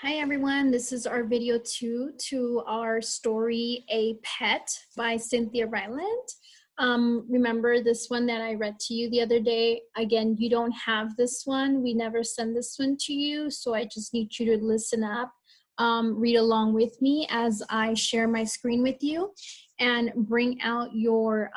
Hi everyone, this is our video 2 to our story A Pet by Cynthia Ryland. Remember this one that I read to you the other day? Again, you don't have this one. We never send this one to you, so I just need you to listen up, read along with me as I share my screen with you, and bring out your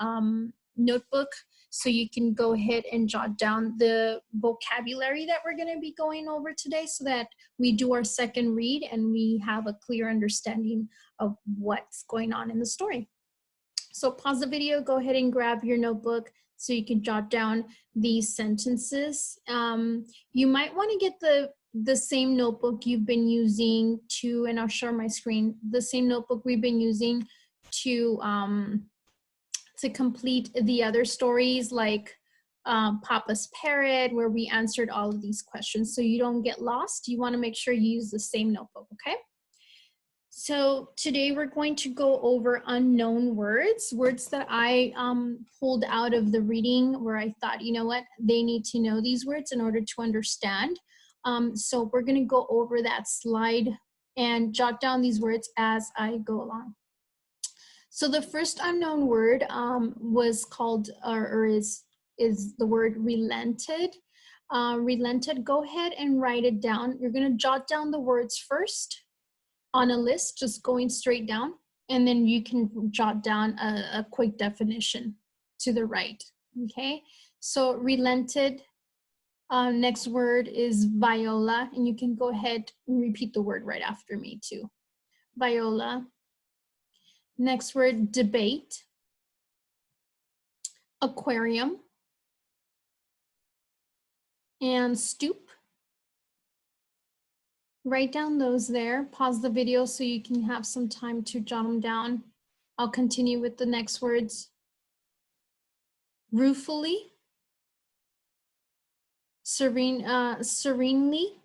notebook so you can go ahead and jot down the vocabulary that we're going to be going over today so that we do our second read and we have a clear understanding of what's going on in the story. So pause the video, go ahead and grab your notebook so you can jot down these sentences. You might want to get the same notebook you've been using to, and I'll share my screen, the same notebook we've been using to complete the other stories like Papa's Parrot, where we answered all of these questions. So you don't get lost. You want to make sure you use the same notebook, okay? So today we're going to go over unknown words, words that I pulled out of the reading where I thought, you know what, they need to know these words in order to understand. So we're going to go over that slide and jot down these words as I go along. So the first unknown word was called, or is the word relented. Relented, go ahead and write it down. You're gonna jot down the words first on a list, just going straight down, and then you can jot down a quick definition to the right, okay? So relented, next word is viola, and you can go ahead and repeat the word right after me too. Viola. Next word, debate. Aquarium. And stoop. Write down those there. Pause the video so you can have some time to jot them down. I'll continue with the next words. Ruefully. Serenely.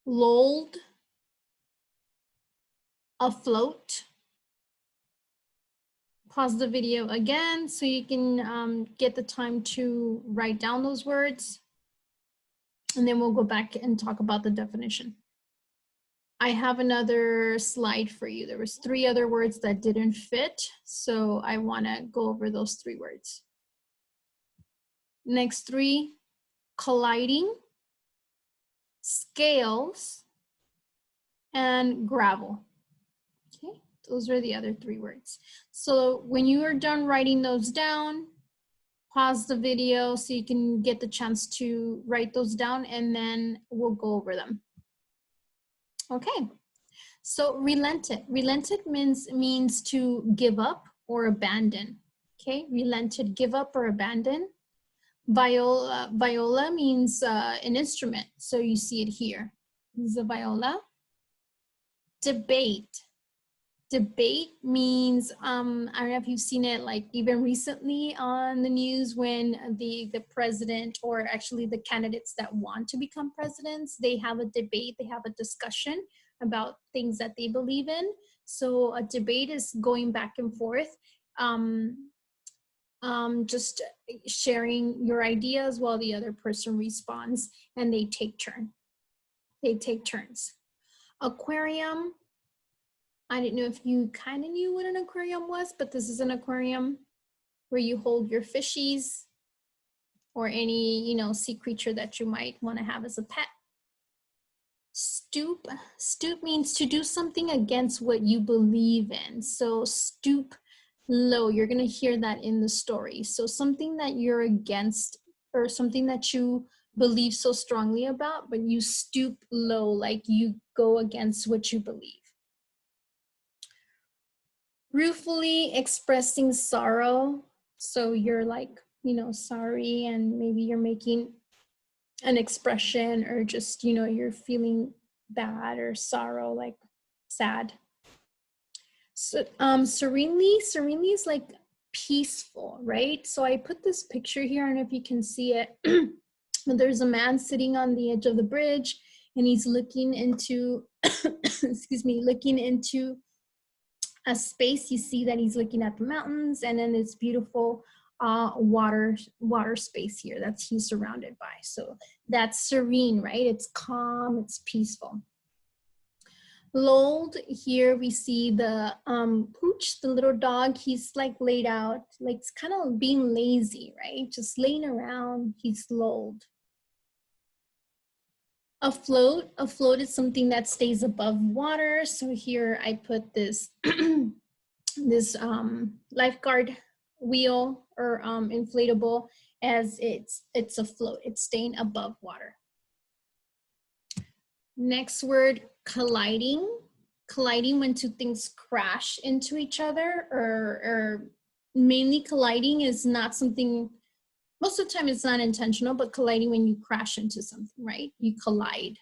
Lulled. Afloat. Pause the video again so you can get the time to write down those words. And then we'll go back and talk about the definition. I have another slide for you. There was 3 other words that didn't fit, so I want to go over those 3 words. Next 3, colliding, scales, and gravel. Okay, those are the other 3 words. So when you are done writing those down, pause the video so you can get the chance to write those down, and then we'll go over them. Okay, so relented. Relented means to give up or abandon. Okay, relented, give up or abandon. Viola means an instrument, so you see it here. This is a viola. Debate. Debate means, I don't know if you've seen it like even recently on the news when the president, or actually the candidates that want to become presidents, they have a debate, they have a discussion about things that they believe in. So a debate is going back and forth, just sharing your ideas while the other person responds, and they take turns. Aquarium. I didn't know if you kind of knew what an aquarium was, but this is an aquarium where you hold your fishies or any, you know, sea creature that you might want to have as a pet. Stoop. Stoop means to do something against what you believe in. So stoop low, you're going to hear that in the story. So something that you're against, or something that you believe so strongly about, but you stoop low, like you go against what you believe. Ruefully, expressing sorrow. So you're like, you know, sorry, and maybe you're making an expression, or just, you know, you're feeling bad or sorrow, like sad. So serenely is like peaceful, right? So I put this picture here, I don't know if you can see it. There's a man sitting on the edge of the bridge, and he's looking into, excuse me, looking into a space. You see that he's looking at the mountains, and then this beautiful water space here that he's surrounded by. So that's serene, right? It's calm, it's peaceful. Lulled, here we see the Pooch, the little dog. He's like laid out, like it's kind of being lazy, right? Just laying around, he's lulled. Afloat is something that stays above water. So here I put this this lifeguard wheel or inflatable, as it's afloat, it's staying above water. Next word, colliding. Colliding, when two things crash into each other, or mainly colliding is not something, most of the time it's not intentional, but colliding when you crash into something, right? You collide.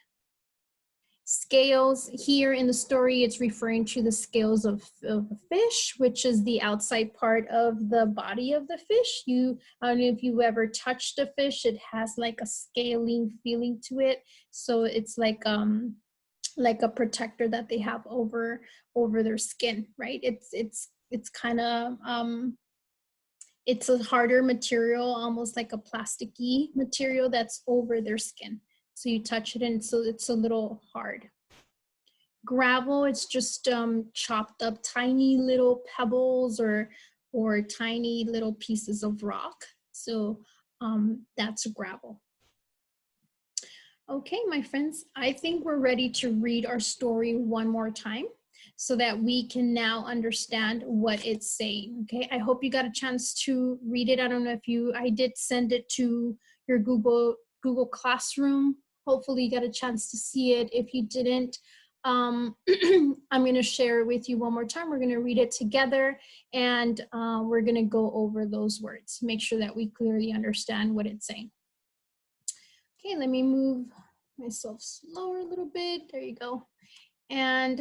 Scales, here in the story, it's referring to the scales of a fish, which is the outside part of the body of the fish. I don't know if you ever touched a fish, it has like a scaling feeling to it. So it's like a protector that they have over their skin, right? It's kind of, it's a harder material, almost like a plasticky material that's over their skin. So you touch it and so it's a little hard. Gravel, it's just chopped up tiny little pebbles or tiny little pieces of rock. So that's gravel. Okay, my friends, I think we're ready to read our story one more time so that we can now understand what it's saying. Okay, I hope you got a chance to read it. I don't know if I did send it to your Google Classroom. Hopefully you got a chance to see it. If you didn't, I'm going to share it with you one more time. We're going to read it together, and we're going to go over those words. Make sure that we clearly understand what it's saying. Okay, let me move myself slower a little bit. There you go. And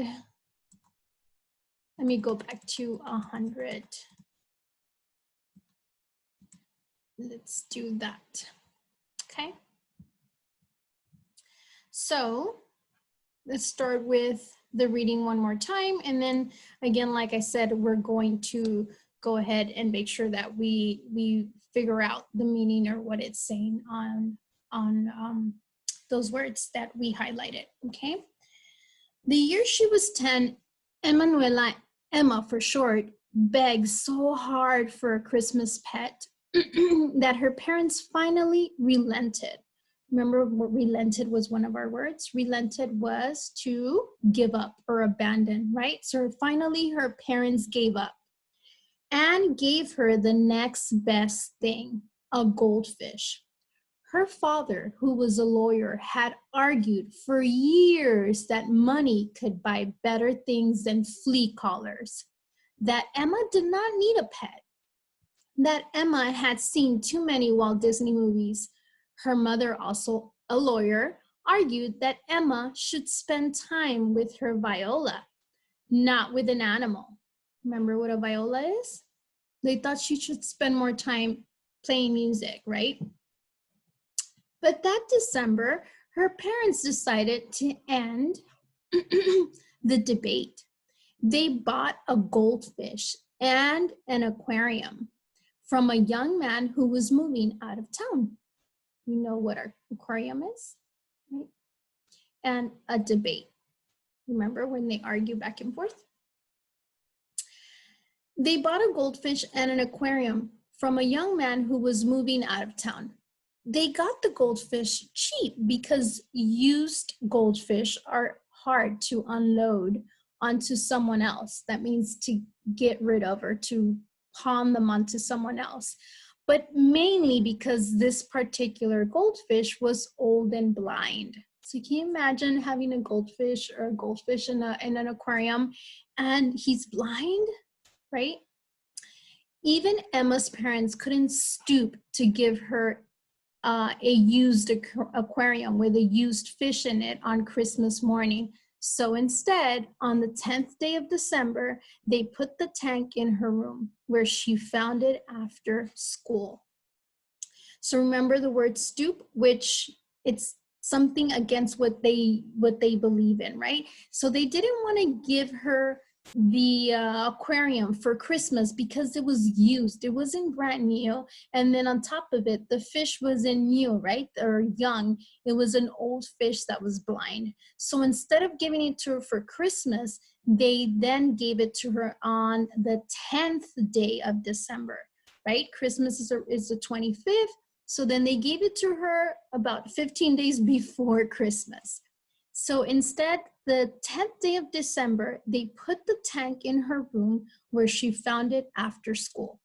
let me go back to 100. Let's do that. Okay. So let's start with the reading one more time. And then again, like I said, we're going to go ahead and make sure that we figure out the meaning or what it's saying on those words that we highlighted, okay? The year she was 10, Emanuela, Emma for short, begged so hard for a Christmas pet that her parents finally relented. Remember, what relented was one of our words. Relented was to give up or abandon, right? So finally her parents gave up and gave her the next best thing, a goldfish. Her father, who was a lawyer, had argued for years that money could buy better things than flea collars, that Emma did not need a pet, that Emma had seen too many Walt Disney movies. Her mother, also a lawyer, argued that Emma should spend time with her Viola, not with an animal. Remember what a viola is? They thought she should spend more time playing music, right? But that December, her parents decided to end the debate. They bought a goldfish and an aquarium from a young man who was moving out of town. You know what our aquarium is, right? And a debate. Remember when they argue back and forth? They bought a goldfish and an aquarium from a young man who was moving out of town. They got the goldfish cheap because used goldfish are hard to unload onto someone else. That means to get rid of or to pawn them onto someone else. But mainly because this particular goldfish was old and blind. So can you imagine having a goldfish or a goldfish in an aquarium and he's blind, right? Even Emma's parents couldn't stoop to give her a used aquarium with a used fish in it on Christmas morning. So instead, on the 10th day of December, they put the tank in her room where she found it after school. So remember the word stoop, which it's something against what they believe in, right? So they didn't want to give her the aquarium for Christmas because it was used. It wasn't brand new. And then on top of it, the fish wasn't new, right? Or young. It was an old fish that was blind. So instead of giving it to her for Christmas, they then gave it to her on the 10th day of December, right? Christmas is the 25th. So then they gave it to her about 15 days before Christmas. So instead, the 10th day of December, they put the tank in her room where she found it after school.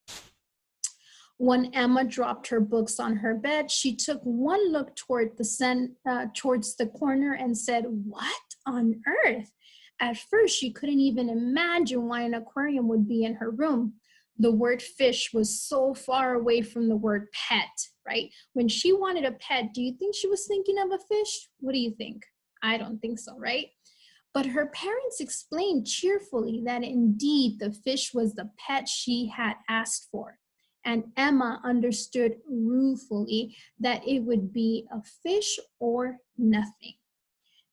When Emma dropped her books on her bed, she took one look towards the corner and said, "What on earth?" At first, she couldn't even imagine why an aquarium would be in her room. The word fish was so far away from the word pet, right? When she wanted a pet, do you think she was thinking of a fish? What do you think? I don't think so, right? But her parents explained cheerfully that indeed the fish was the pet she had asked for. And Emma understood ruefully that it would be a fish or nothing.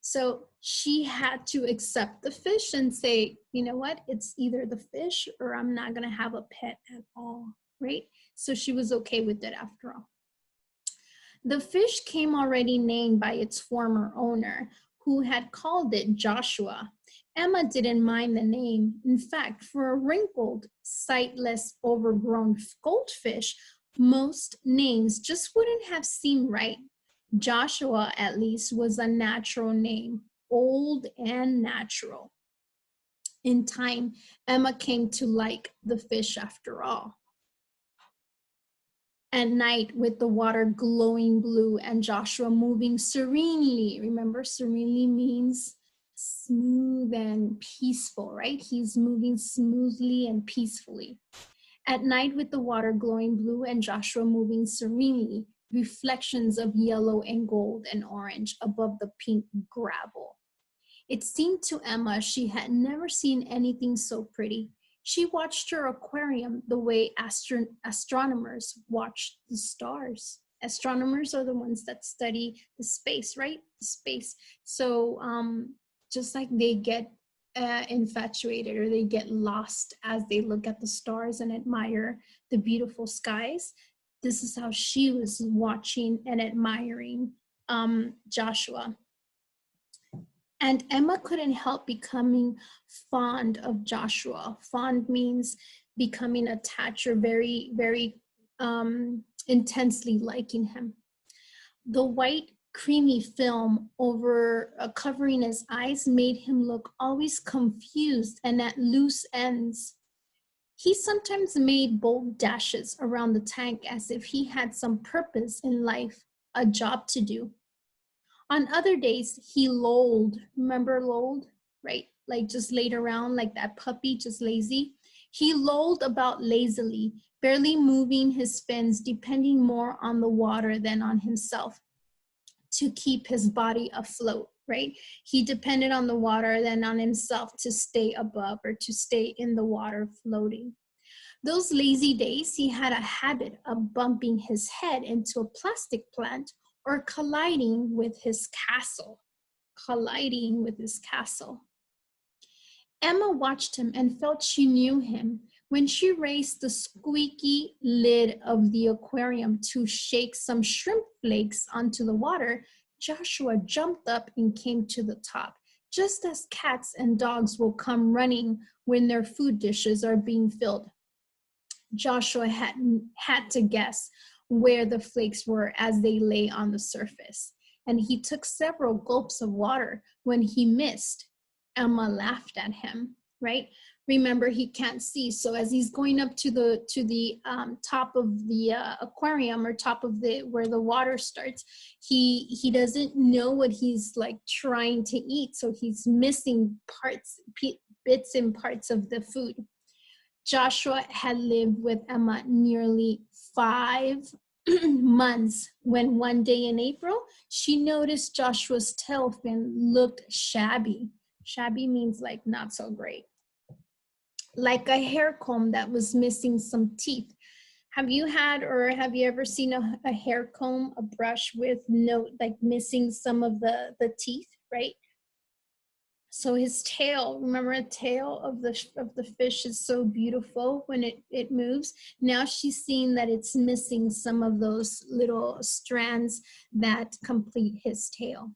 So she had to accept the fish and say, you know what, it's either the fish or I'm not going to have a pet at all, right? So she was okay with it after all. The fish came already named by its former owner, who had called it Joshua. Emma didn't mind the name. In fact, for a wrinkled, sightless, overgrown goldfish, most names just wouldn't have seemed right. Joshua, at least, was a natural name, old and natural. In time, Emma came to like the fish after all. At night, with the water glowing blue and Joshua moving serenely. Remember, serenely means smooth and peaceful, right? He's moving smoothly and peacefully. At night, with the water glowing blue and Joshua moving serenely, reflections of yellow and gold and orange above the pink gravel. It seemed to Emma she had never seen anything so pretty. She watched her aquarium the way astronomers watch the stars. Astronomers are the ones that study the space, right? The space. So just like they get infatuated or they get lost as they look at the stars and admire the beautiful skies, this is how she was watching and admiring Joshua. And Emma couldn't help becoming fond of Joshua. Fond means becoming attached or very, very intensely liking him. The white, creamy film over covering his eyes made him look always confused and at loose ends. He sometimes made bold dashes around the tank as if he had some purpose in life, a job to do. On other days, he lolled. Remember lolled, right? Like just laid around like that puppy, just lazy. He lolled about lazily, barely moving his fins, depending more on the water than on himself to keep his body afloat, right? He depended on the water than on himself to stay above or to stay in the water floating. Those lazy days, he had a habit of bumping his head into a plastic plant or colliding with his castle. Emma watched him and felt she knew him. When she raised the squeaky lid of the aquarium to shake some shrimp flakes onto the water, Joshua jumped up and came to the top, just as cats and dogs will come running when their food dishes are being filled. Joshua had to guess where the flakes were as they lay on the surface, and he took several gulps of water. When he missed, Emma laughed at him, right? Remember, he can't see, so as he's going up to the top of the aquarium or top of the where the water starts, he doesn't know what he's like trying to eat, so he's missing bits and parts of the food. Joshua had lived with Emma nearly 5 months when one day in April, she noticed Joshua's tail fin looked shabby. Shabby means like not so great. Like a hair comb that was missing some teeth. Have you ever seen a hair comb, a brush with no, like missing some of the teeth, right? So his tail, remember a tail of the fish is so beautiful when it moves. Now she's seeing that it's missing some of those little strands that complete his tail.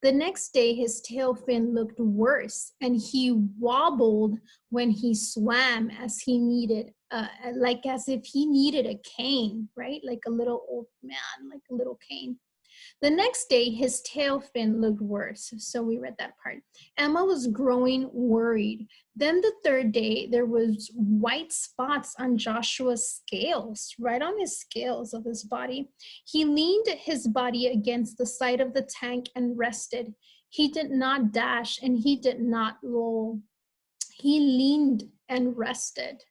The next day, his tail fin looked worse, and he wobbled when he swam as he needed, like as if he needed a cane, right? Like a little old man, like a little cane. The next day, his tail fin looked worse. So we read that part. Emma was growing worried. Then the third day, there was white spots on Joshua's scales, right on his scales of his body. He leaned his body against the side of the tank and rested. He did not dash and he did not loll. He leaned and rested.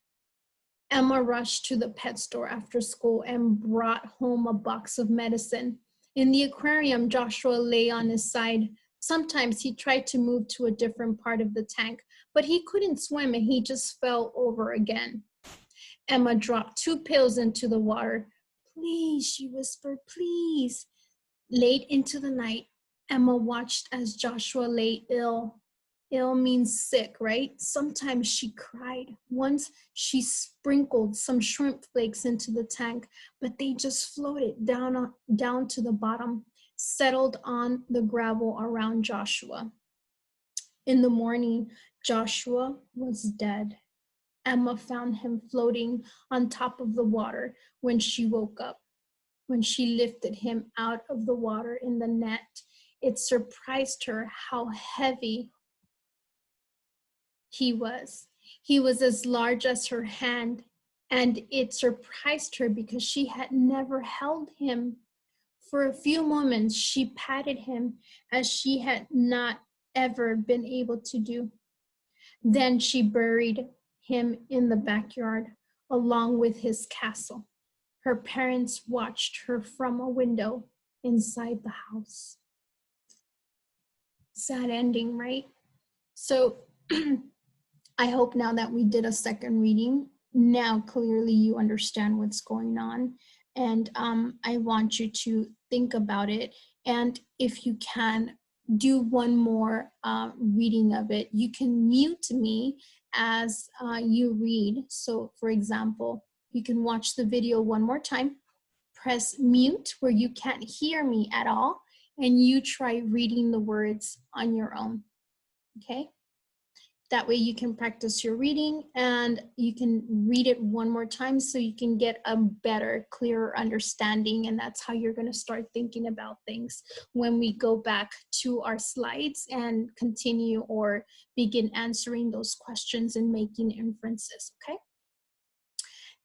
Emma rushed to the pet store after school and brought home a box of medicine. In the aquarium, Joshua lay on his side. Sometimes he tried to move to a different part of the tank, but he couldn't swim and he just fell over again. Emma dropped 2 pills into the water. Please, she whispered, please. Late into the night, Emma watched as Joshua lay ill. Ill means sick, right? Sometimes she cried. Once she sprinkled some shrimp flakes into the tank, but they just floated down to the bottom, settled on the gravel around Joshua. In the morning, Joshua was dead. Emma found him floating on top of the water when she woke up. When she lifted him out of the water in the net, it surprised her how heavy he was. He was as large as her hand, and it surprised her because she had never held him. For a few moments, she patted him as she had not ever been able to do. Then she buried him in the backyard along with his castle. Her parents watched her from a window inside the house. Sad ending, right? So I hope now that we did a second reading, now clearly you understand what's going on. And I want you to think about it. And if you can, do one more reading of it. You can mute me as you read. So for example, you can watch the video one more time, press mute where you can't hear me at all, and you try reading the words on your own, okay? That way you can practice your reading and you can read it one more time so you can get a better, clearer understanding. And that's how you're going to start thinking about things when we go back to our slides and continue or begin answering those questions and making inferences, okay?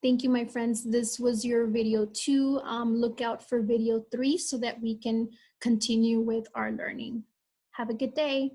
Thank you, my friends. This was your video 2. Look out for video 3 so that we can continue with our learning. Have a good day.